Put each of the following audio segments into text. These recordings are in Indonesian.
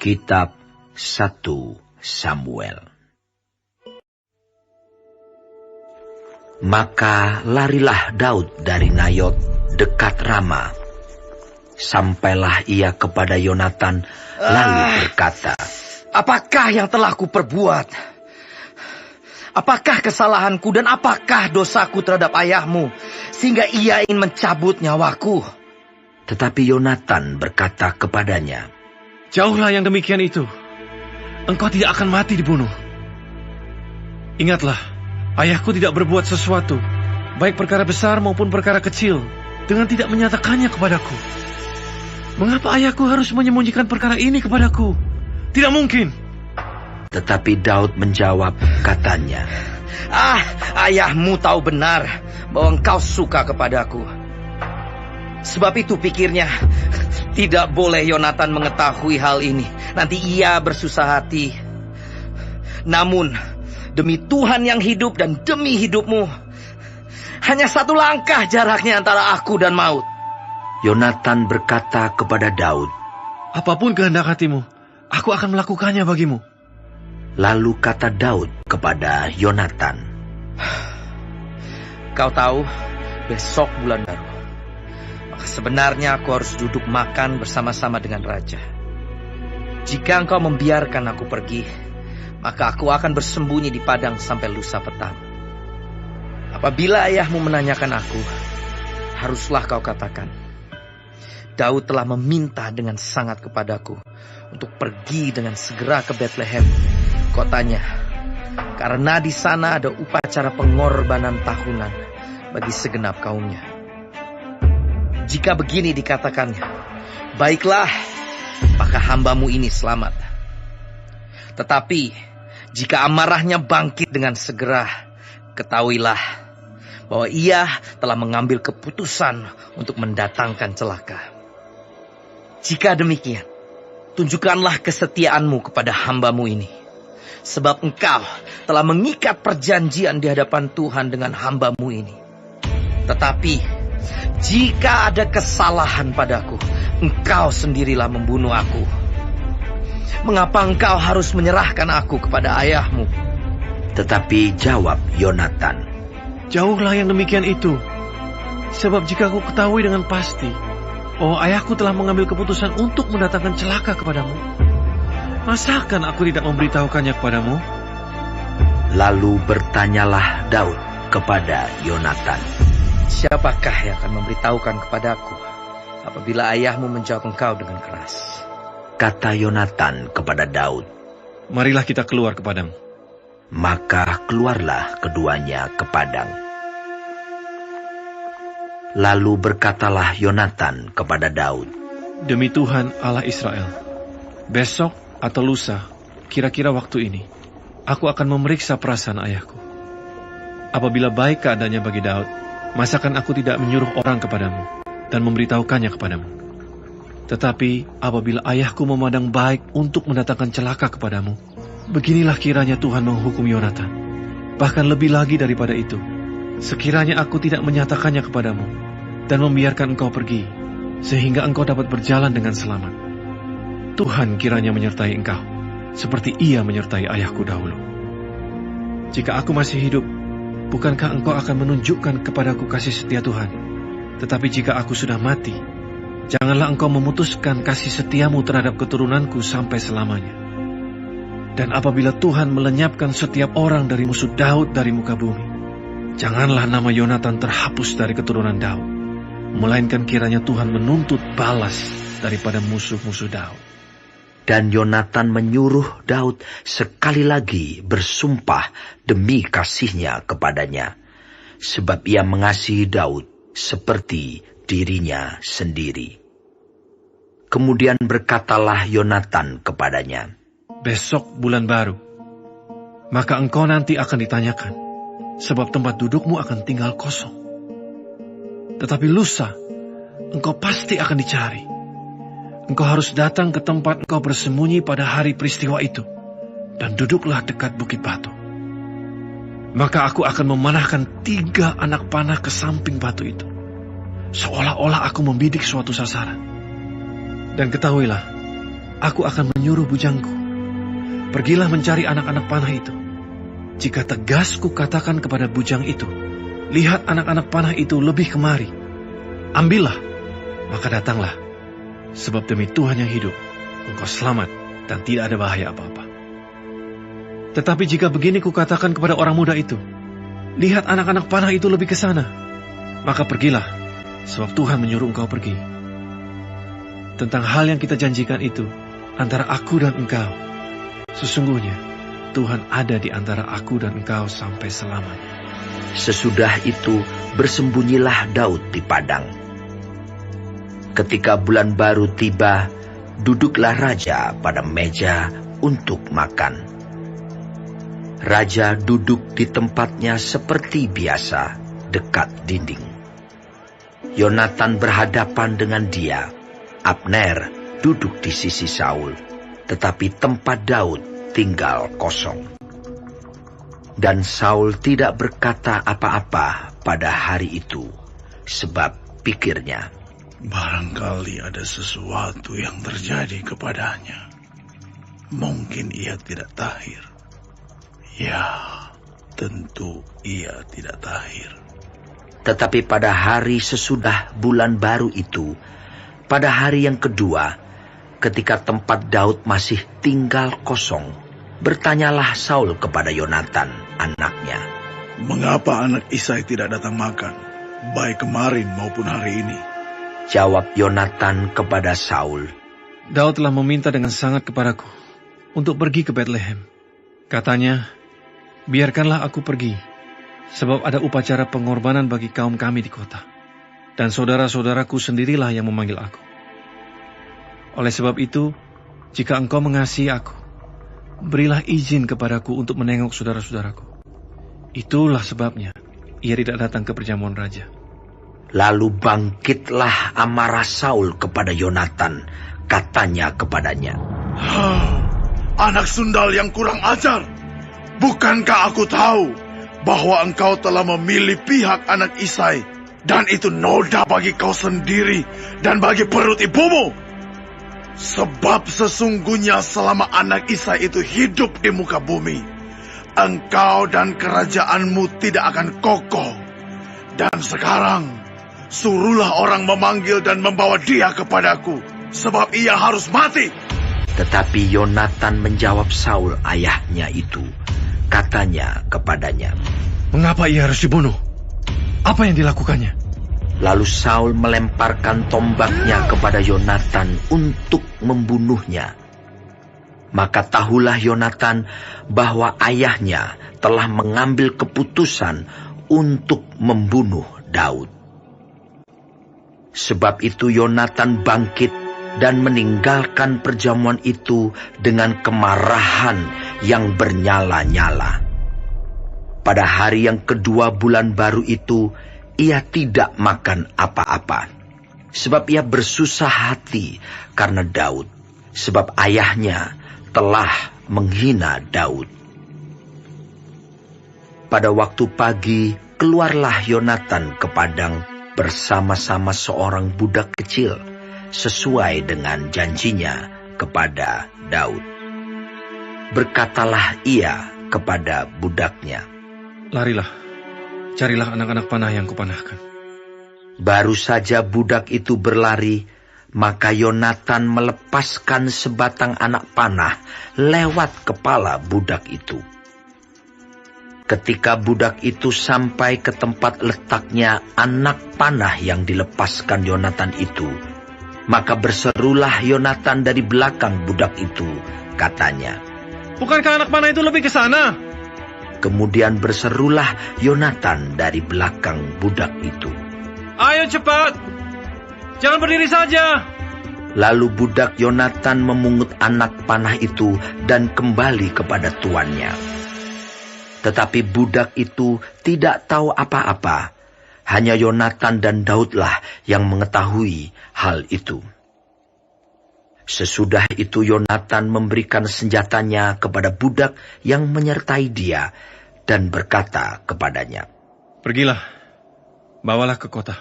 Kitab 1 Samuel. Maka larilah Daud dari Nayot dekat Rama. Sampailah ia kepada Yonatan lalu berkata, "Apakah yang telah kuperbuat? Apakah kesalahanku dan apakah dosaku terhadap ayahmu, sehingga ia ingin mencabut nyawaku?" Tetapi Yonatan berkata kepadanya, "Jauhlah yang demikian itu. Engkau tidak akan mati dibunuh. Ingatlah, ayahku tidak berbuat sesuatu, baik perkara besar maupun perkara kecil, dengan tidak menyatakannya kepadaku. Mengapa ayahku harus menyembunyikan perkara ini kepadaku? Tidak mungkin." Tetapi Daud menjawab katanya, Ayahmu tahu benar bahwa engkau suka kepadaku. Sebab itu pikirnya, tidak boleh Yonatan mengetahui hal ini. Nanti ia bersusah hati. Namun, demi Tuhan yang hidup dan demi hidupmu, hanya satu langkah jaraknya antara aku dan maut." Yonatan berkata kepada Daud, "Apapun kehendak hatimu, aku akan melakukannya bagimu." Lalu kata Daud kepada Yonatan, "Kau tahu, besok bulan baru. Maka sebenarnya aku harus duduk makan bersama-sama dengan raja. Jika engkau membiarkan aku pergi, maka aku akan bersembunyi di padang sampai lusa petang. Apabila ayahmu menanyakan aku, haruslah kau katakan, Daud telah meminta dengan sangat kepadaku untuk pergi dengan segera ke Betlehem, kotanya, karena di sana ada upacara pengorbanan tahunan bagi segenap kaumnya. Jika begini dikatakannya, baiklah, maka hambamu ini selamat. Tetapi jika amarahnya bangkit dengan segera, ketahuilah bahwa ia telah mengambil keputusan untuk mendatangkan celaka. Jika demikian, tunjukkanlah kesetiaanmu kepada hambamu ini, sebab engkau telah mengikat perjanjian di hadapan Tuhan dengan hambamu ini. Tetapi jika ada kesalahan padaku, engkau sendirilah membunuh aku. Mengapa engkau harus menyerahkan aku kepada ayahmu?" Tetapi jawab Yonatan, "Jauhlah yang demikian itu. Sebab jika aku ketahui dengan pasti bahwa ayahku telah mengambil keputusan untuk mendatangkan celaka kepadamu, masakan aku tidak memberitahukannya kepadamu?" Lalu bertanyalah Daud kepada Yonatan, "Siapakah yang akan memberitahukan kepadaku apabila ayahmu menjawab engkau dengan keras?" Kata Yonatan kepada Daud, "Marilah kita keluar ke padang." Maka keluarlah keduanya ke padang. Lalu berkatalah Yonatan kepada Daud, "Demi Tuhan Allah Israel, besok atau lusa, kira-kira waktu ini, aku akan memeriksa perasaan ayahku. Apabila baik keadaannya bagi Daud, masakan aku tidak menyuruh orang kepadamu dan memberitahukannya kepadamu? Tetapi apabila ayahku memandang baik untuk mendatangkan celaka kepadamu, beginilah kiranya Tuhan menghukum Yonatan. Bahkan lebih lagi daripada itu, sekiranya aku tidak menyatakannya kepadamu dan membiarkan engkau pergi, sehingga engkau dapat berjalan dengan selamat. Tuhan kiranya menyertai engkau, seperti ia menyertai ayahku dahulu. Jika aku masih hidup, bukankah engkau akan menunjukkan kepadaku kasih setia Tuhan? Tetapi jika aku sudah mati, janganlah engkau memutuskan kasih setiamu terhadap keturunanku sampai selamanya. Dan apabila Tuhan melenyapkan setiap orang dari musuh Daud dari muka bumi, janganlah nama Yonatan terhapus dari keturunan Daud, melainkan kiranya Tuhan menuntut balas daripada musuh-musuh Daud." Dan Yonatan menyuruh Daud sekali lagi bersumpah demi kasihnya kepadanya, sebab ia mengasihi Daud seperti dirinya sendiri. Kemudian berkatalah Yonatan kepadanya, "Besok bulan baru, maka engkau nanti akan ditanyakan, sebab tempat dudukmu akan tinggal kosong. Tetapi lusa, engkau pasti akan dicari. Engkau harus datang ke tempat engkau bersembunyi pada hari peristiwa itu, dan duduklah dekat bukit batu. Maka aku akan memanahkan 3 anak panah ke samping batu itu, seolah-olah aku membidik suatu sasaran. Dan ketahuilah, aku akan menyuruh bujangku, pergilah mencari anak-anak panah itu. Jika tegas kukatakan kepada bujang itu, lihat anak-anak panah itu lebih kemari, ambillah, maka datanglah. Sebab demi Tuhan yang hidup, engkau selamat dan tidak ada bahaya apa-apa. Tetapi jika begini kukatakan kepada orang muda itu, lihat anak-anak panah itu lebih ke sana, maka pergilah, sebab Tuhan menyuruh engkau pergi. Tentang hal yang kita janjikan itu, antara aku dan engkau, sesungguhnya Tuhan ada di antara aku dan engkau sampai selamanya. Sesudah itu bersembunyilah Daud di padang. Ketika bulan baru tiba, duduklah raja pada meja untuk makan. Raja duduk di tempatnya seperti biasa, dekat dinding. Yonatan berhadapan dengan dia. Abner duduk di sisi Saul, tetapi tempat Daud tinggal kosong. Dan Saul tidak berkata apa-apa pada hari itu, sebab pikirnya, barangkali ada sesuatu yang terjadi kepadanya. Mungkin ia tidak tahir. Ya, tentu ia tidak tahir. Tetapi pada hari sesudah bulan baru itu, pada hari yang kedua, ketika tempat Daud masih tinggal kosong, bertanyalah Saul kepada Yonatan, anaknya. Mengapa anak Isai tidak datang makan, baik kemarin maupun hari ini? Jawab Yonatan kepada Saul, Daud telah meminta dengan sangat kepadaku untuk pergi ke Betlehem. Katanya, biarkanlah aku pergi, sebab ada upacara pengorbanan bagi kaum kami di kota, dan saudara-saudaraku sendirilah yang memanggil aku. Oleh sebab itu, jika engkau mengasihi aku, berilah izin kepadaku untuk menengok saudara-saudaraku. Itulah sebabnya ia tidak datang ke perjamuan raja. Lalu bangkitlah amarah Saul kepada Yonatan, katanya kepadanya, Anak sundal yang kurang ajar! Bukankah aku tahu bahwa engkau telah memilih pihak anak Isai, dan itu noda bagi kau sendiri dan bagi perut ibumu? Sebab sesungguhnya selama anak Isai itu hidup di muka bumi, engkau dan kerajaanmu tidak akan kokoh. Dan sekarang, suruhlah orang memanggil dan membawa dia kepadaku, sebab ia harus mati. Tetapi Yonatan menjawab Saul ayahnya itu, katanya kepadanya, Mengapa ia harus dibunuh? Apa yang dilakukannya? Lalu Saul melemparkan tombaknya kepada Yonatan untuk membunuhnya. Maka tahulah Yonatan bahwa ayahnya telah mengambil keputusan untuk membunuh Daud. Sebab itu Yonatan bangkit dan meninggalkan perjamuan itu dengan kemarahan yang bernyala-nyala. Pada hari yang kedua bulan baru itu, ia tidak makan apa-apa, sebab ia bersusah hati karena Daud, sebab ayahnya telah menghina Daud. Pada waktu pagi, keluarlah Yonatan ke padang bersama-sama seorang budak kecil, sesuai dengan janjinya kepada Daud. Berkatalah ia kepada budaknya, Larilah, carilah anak-anak panah yang kupanahkan. Baru saja budak itu berlari, maka Yonatan melepaskan sebatang anak panah lewat kepala budak itu. Ketika budak itu sampai ke tempat letaknya anak panah yang dilepaskan Yonatan itu, maka berserulah Yonatan dari belakang budak itu, katanya, Bukankah anak panah itu lebih ke sana? Kemudian berserulah Yonatan dari belakang budak itu, Ayo cepat, jangan berdiri saja. Lalu budak Yonatan memungut anak panah itu dan kembali kepada tuannya. Tetapi budak itu tidak tahu apa-apa. Hanya Yonatan dan Daudlah yang mengetahui hal itu. Sesudah itu Yonatan memberikan senjatanya kepada budak yang menyertai dia dan berkata kepadanya, Pergilah, bawalah ke kota.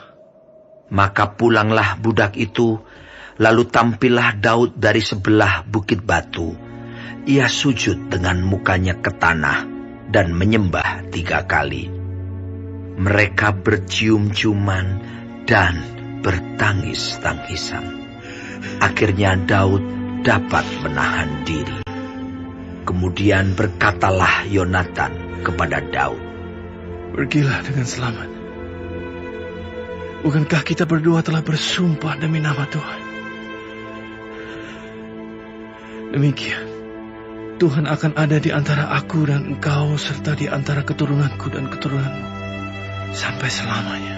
Maka pulanglah budak itu, Lalu tampillah Daud dari sebelah bukit batu. Ia sujud dengan mukanya ke tanah dan menyembah 3 kali. Mereka bercium-ciuman dan bertangis-tangisan. Akhirnya Daud dapat menahan diri. Kemudian berkatalah Yonatan kepada Daud, Pergilah dengan selamat. Bukankah kita berdua telah bersumpah demi nama Tuhan? Demikian, Tuhan akan ada di antara aku dan engkau, serta di antara keturunanku dan keturunanmu, sampai selamanya.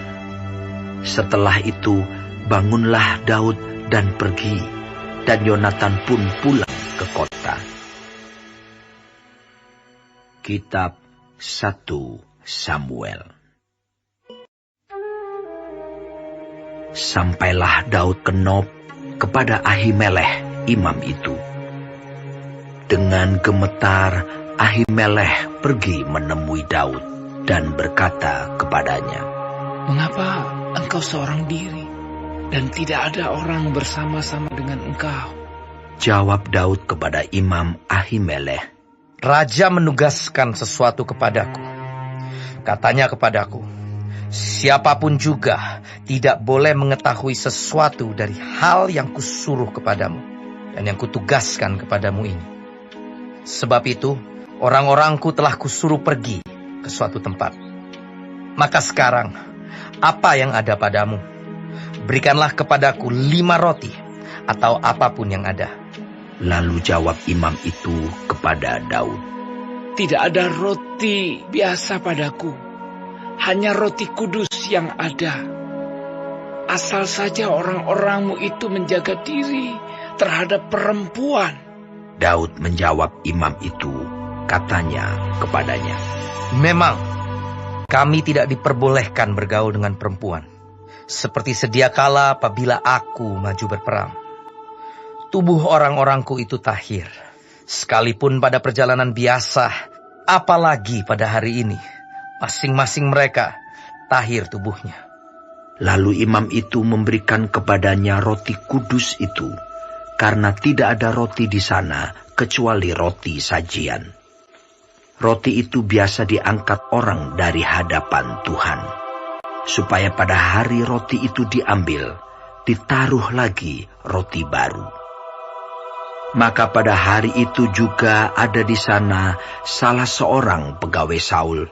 Setelah itu, bangunlah Daud dan pergi, dan Yonatan pun pulang ke kota. Kitab 1 Samuel. Sampailah Daud ke Nob kepada Ahimelech imam itu. Dengan gemetar, Ahimelech pergi menemui Daud dan berkata kepadanya, Mengapa engkau seorang diri dan tidak ada orang bersama-sama dengan engkau? Jawab Daud kepada imam Ahimelech, Raja menugaskan sesuatu kepadaku. Katanya kepadaku, siapapun juga tidak boleh mengetahui sesuatu dari hal yang kusuruh kepadamu dan yang kutugaskan kepadamu ini. Sebab itu, orang-orangku telah kusuruh pergi ke suatu tempat. Maka sekarang, apa yang ada padamu? Berikanlah kepadaku 5 roti atau apapun yang ada. Lalu jawab imam itu kepada Daud, Tidak ada roti biasa padaku, hanya roti kudus yang ada. Asal saja orang-orangmu itu menjaga diri terhadap perempuan. Daud menjawab imam itu, katanya kepadanya, Memang, kami tidak diperbolehkan bergaul dengan perempuan, seperti sedia kala apabila aku maju berperang. Tubuh orang-orangku itu tahir, sekalipun pada perjalanan biasa, apalagi pada hari ini, masing-masing mereka tahir tubuhnya. Lalu imam itu memberikan kepadanya roti kudus itu, karena tidak ada roti di sana kecuali roti sajian. Roti itu biasa diangkat orang dari hadapan Tuhan, supaya pada hari roti itu diambil, ditaruh lagi roti baru. Maka pada hari itu juga ada di sana salah seorang pegawai Saul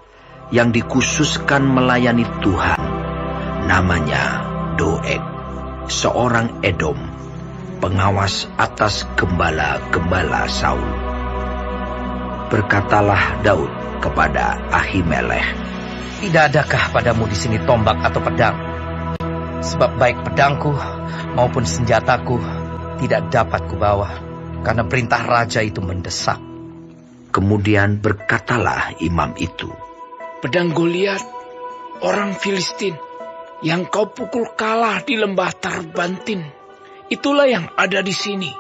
yang dikhususkan melayani Tuhan. Namanya Doeg, seorang Edom, pengawas atas gembala-gembala Saul. Berkatalah Daud kepada Ahimelech, Tidak adakah padamu di sini tombak atau pedang? Sebab baik pedangku maupun senjataku tidak dapat kubawa, karena perintah raja itu mendesak. Kemudian berkatalah imam itu, Pedang Goliat, orang Filistin, yang kau pukul kalah di lembah Tarbantin, itulah yang ada di sini,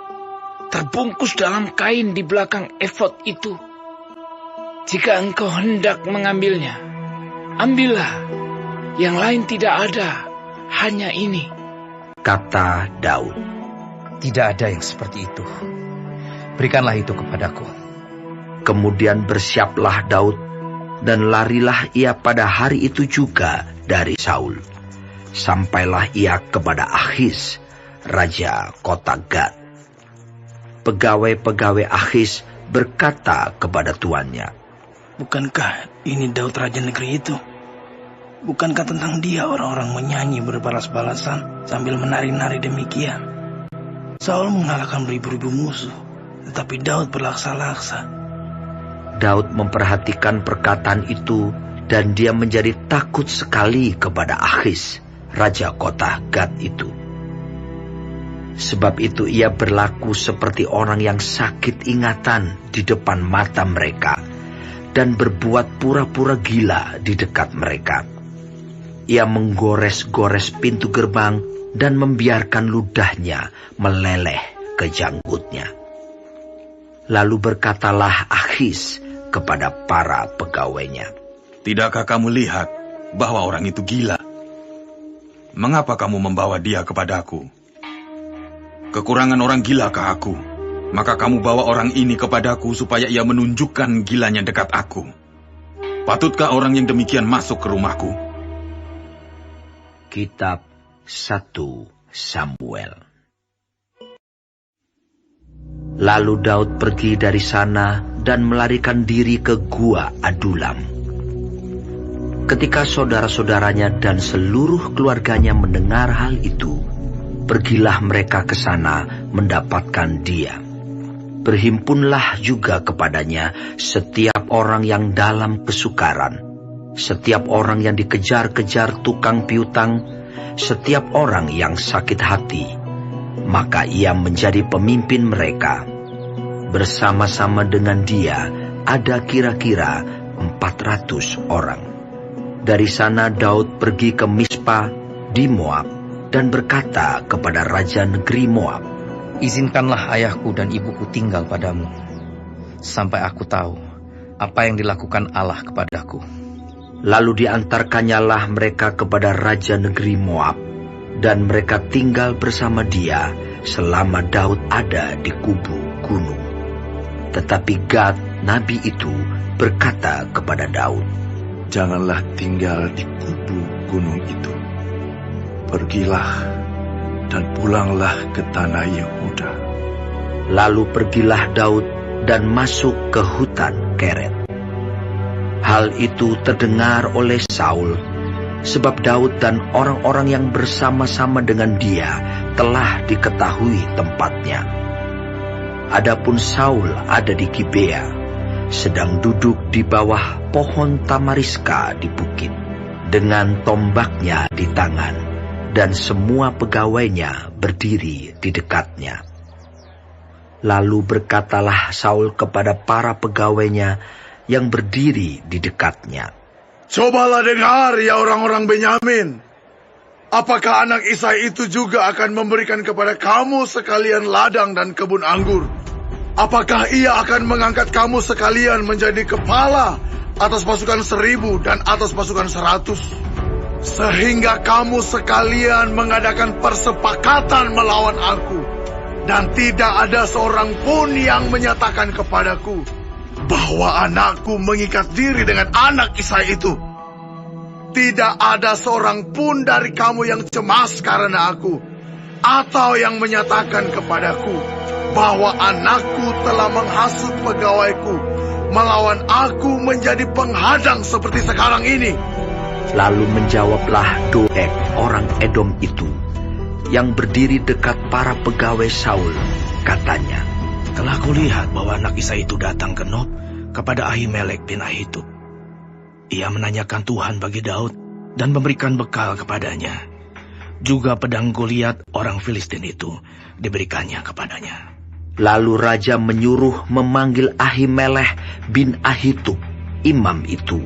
terbungkus dalam kain di belakang efod itu. Jika engkau hendak mengambilnya, ambillah, yang lain tidak ada, hanya ini. kata Daud. Tidak ada yang seperti itu. Berikanlah itu kepadaku. Kemudian bersiaplah Daud, dan larilah ia pada hari itu juga dari Saul. Sampailah ia kepada Achis, raja kota Gad. Pegawai-pegawai Achis berkata kepada tuannya, Bukankah ini Daud raja negeri itu? Bukankah tentang dia orang-orang menyanyi berbalas-balasan sambil menari-nari demikian? Saul mengalahkan beribu-ribu musuh, tetapi Daud berlaksa-laksa. Daud memperhatikan perkataan itu, dan dia menjadi takut sekali kepada Achis, raja kota Gad itu. Sebab itu ia berlaku seperti orang yang sakit ingatan di depan mata mereka, dan berbuat pura-pura gila di dekat mereka. Ia menggores-gores pintu gerbang dan membiarkan ludahnya meleleh ke janggutnya. Lalu berkatalah Achis kepada para pegawainya, Tidakkah kamu lihat bahwa orang itu gila? Mengapa kamu membawa dia kepadaku? Kekurangan orang gilakah aku? Maka kamu bawa orang ini kepadaku supaya ia menunjukkan gilanya dekat aku. Patutkah orang yang demikian masuk ke rumahku? Kitab 1 Samuel. Lalu Daud pergi dari sana dan melarikan diri ke Gua Adulam. Ketika saudara-saudaranya dan seluruh keluarganya mendengar hal itu, pergilah mereka ke sana mendapatkan dia. Berhimpunlah juga kepadanya setiap orang yang dalam kesukaran, setiap orang yang dikejar-kejar tukang piutang, setiap orang yang sakit hati. Maka ia menjadi pemimpin mereka. Bersama-sama dengan dia ada kira-kira 400 orang. Dari sana Daud pergi ke Mispa di Moab dan berkata kepada raja negeri Moab, Izinkanlah ayahku dan ibuku tinggal padamu, sampai aku tahu apa yang dilakukan Allah kepadaku. Lalu diantarkannyalah mereka kepada raja negeri Moab, dan mereka tinggal bersama dia selama Daud ada di kubu gunung. Tetapi Gad, nabi itu, berkata kepada Daud, Janganlah tinggal di kubu gunung itu. Pergilah dan pulanglah ke tanah Yehuda. Lalu pergilah Daud dan masuk ke hutan Keret. Hal itu terdengar oleh Saul, sebab Daud dan orang-orang yang bersama-sama dengan dia telah diketahui tempatnya. Adapun Saul ada di Gibea, sedang duduk di bawah pohon tamariska di bukit, dengan tombaknya di tangan, dan semua pegawainya berdiri di dekatnya. Lalu berkatalah Saul kepada para pegawainya yang berdiri di dekatnya, Cobalah dengar, ya orang-orang Benyamin. Apakah anak Isai itu juga akan memberikan kepada kamu sekalian ladang dan kebun anggur? Apakah ia akan mengangkat kamu sekalian menjadi kepala atas pasukan 1,000 dan atas pasukan 100? Sehingga kamu sekalian mengadakan persepakatan melawan aku, dan tidak ada seorang pun yang menyatakan kepadaku bahwa anakku mengikat diri dengan anak Isai itu. Tidak ada seorang pun dari kamu yang cemas karena aku, atau yang menyatakan kepadaku bahwa anakku telah menghasut pegawaiku melawan aku menjadi penghadang seperti sekarang ini. Lalu menjawablah Doeg orang Edom itu, yang berdiri dekat para pegawai Saul, katanya, Telah kulihat bahwa anak Isai itu datang ke Nob kepada Ahimelek bin Ahitub. Ia menanyakan Tuhan bagi Daud dan memberikan bekal kepadanya. Juga pedang Goliat orang Filistin itu diberikannya kepadanya. Lalu raja menyuruh memanggil Ahimelek bin Ahitub, imam itu,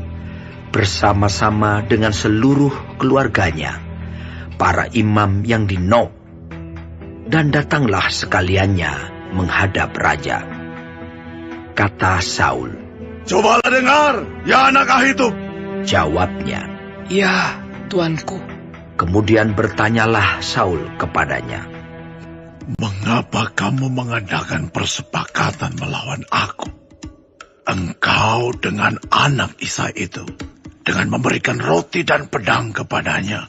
bersama-sama dengan seluruh keluarganya, para imam yang di Nob, dan datanglah sekaliannya menghadap raja. Kata Saul, Cobalah dengar, ya anak Ahitub. Jawabnya, Ya, tuanku. kemudian bertanyalah Saul kepadanya, Mengapa kamu mengadakan persepakatan melawan aku? Engkau dengan anak Isai itu, dengan memberikan roti dan pedang kepadanya,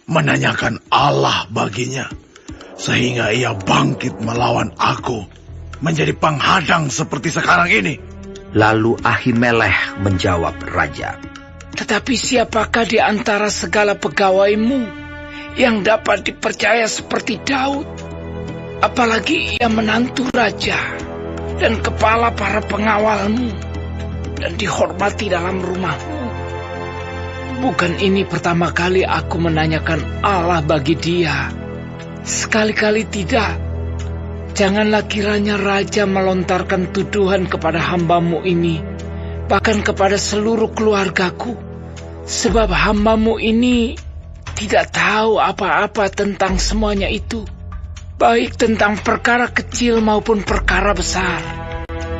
menanyakan Allah baginya, sehingga ia bangkit melawan aku, menjadi penghadang seperti sekarang ini. Lalu Ahimelek menjawab raja, Tetapi siapakah di antara segala pegawaimu yang dapat dipercaya seperti Daud? Apalagi ia menantu raja dan kepala para pengawalmu dan dihormati dalam rumahmu. Bukan ini pertama kali aku menanyakan Allah bagi dia. Sekali-kali tidak. Janganlah kiranya raja melontarkan tuduhan kepada hambamu ini, bahkan kepada seluruh keluargaku, sebab hambamu ini tidak tahu apa-apa tentang semuanya itu, baik tentang perkara kecil maupun perkara besar.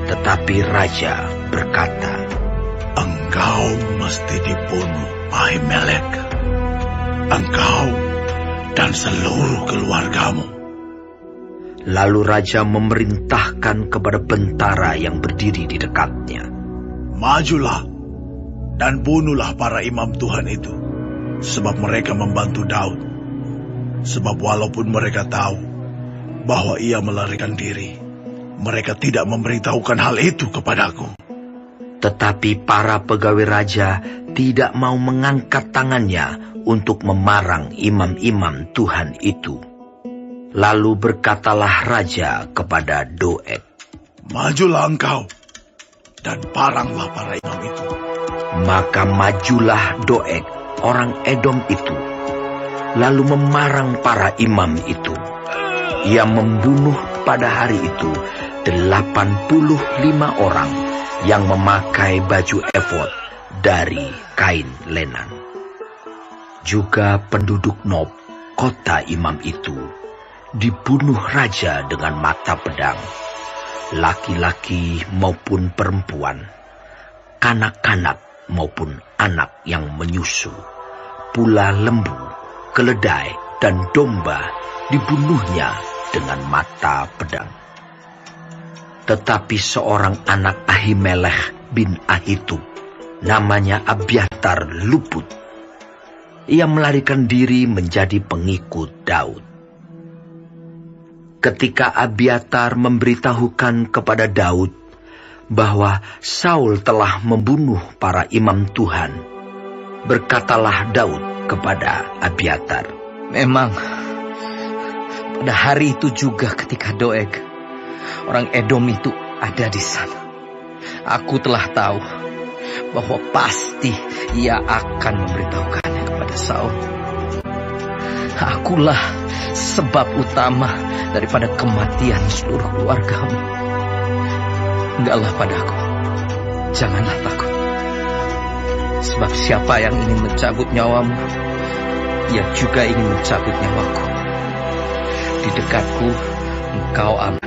Tetapi raja berkata, Engkau mesti dibunuh, Ahimelek. Engkau dan seluruh keluargamu. Lalu raja memerintahkan kepada bentara yang berdiri di dekatnya, Majulah dan bunuhlah para imam Tuhan itu, sebab mereka membantu Daud. Sebab walaupun mereka tahu bahwa ia melarikan diri, mereka tidak memberitahukan hal itu kepadaku. Tetapi para pegawai raja tidak mau mengangkat tangannya untuk memarang imam-imam Tuhan itu. Lalu berkatalah raja kepada Doeg, Majulah engkau dan paranglah para imam itu. Maka majulah Doeg, orang Edom itu, lalu memarang para imam itu. Ia membunuh pada hari itu 85 orang yang memakai baju efod dari kain lenan. Juga penduduk Nob, kota imam itu, dibunuh raja dengan mata pedang, laki-laki maupun perempuan, kanak-kanak maupun anak yang menyusu, pula lembu, keledai, dan domba dibunuhnya dengan mata pedang. Tetapi seorang anak Ahimelech bin Ahitub, namanya Abiatar, luput. Ia melarikan diri menjadi pengikut Daud. Ketika Abiatar memberitahukan kepada Daud bahwa Saul telah membunuh para imam Tuhan, berkatalah Daud kepada Abiatar, Memang, pada hari itu juga ketika Doeg, orang Edom itu ada di sana, aku telah tahu bahwa pasti ia akan memberitahukannya kepada Saul. Akulah sebab utama daripada kematian seluruh keluargamu. Enggaklah padaku, janganlah takut. Sebab siapa yang ingin mencabut nyawamu, ia juga ingin mencabut nyawaku. Di dekatku engkau aman,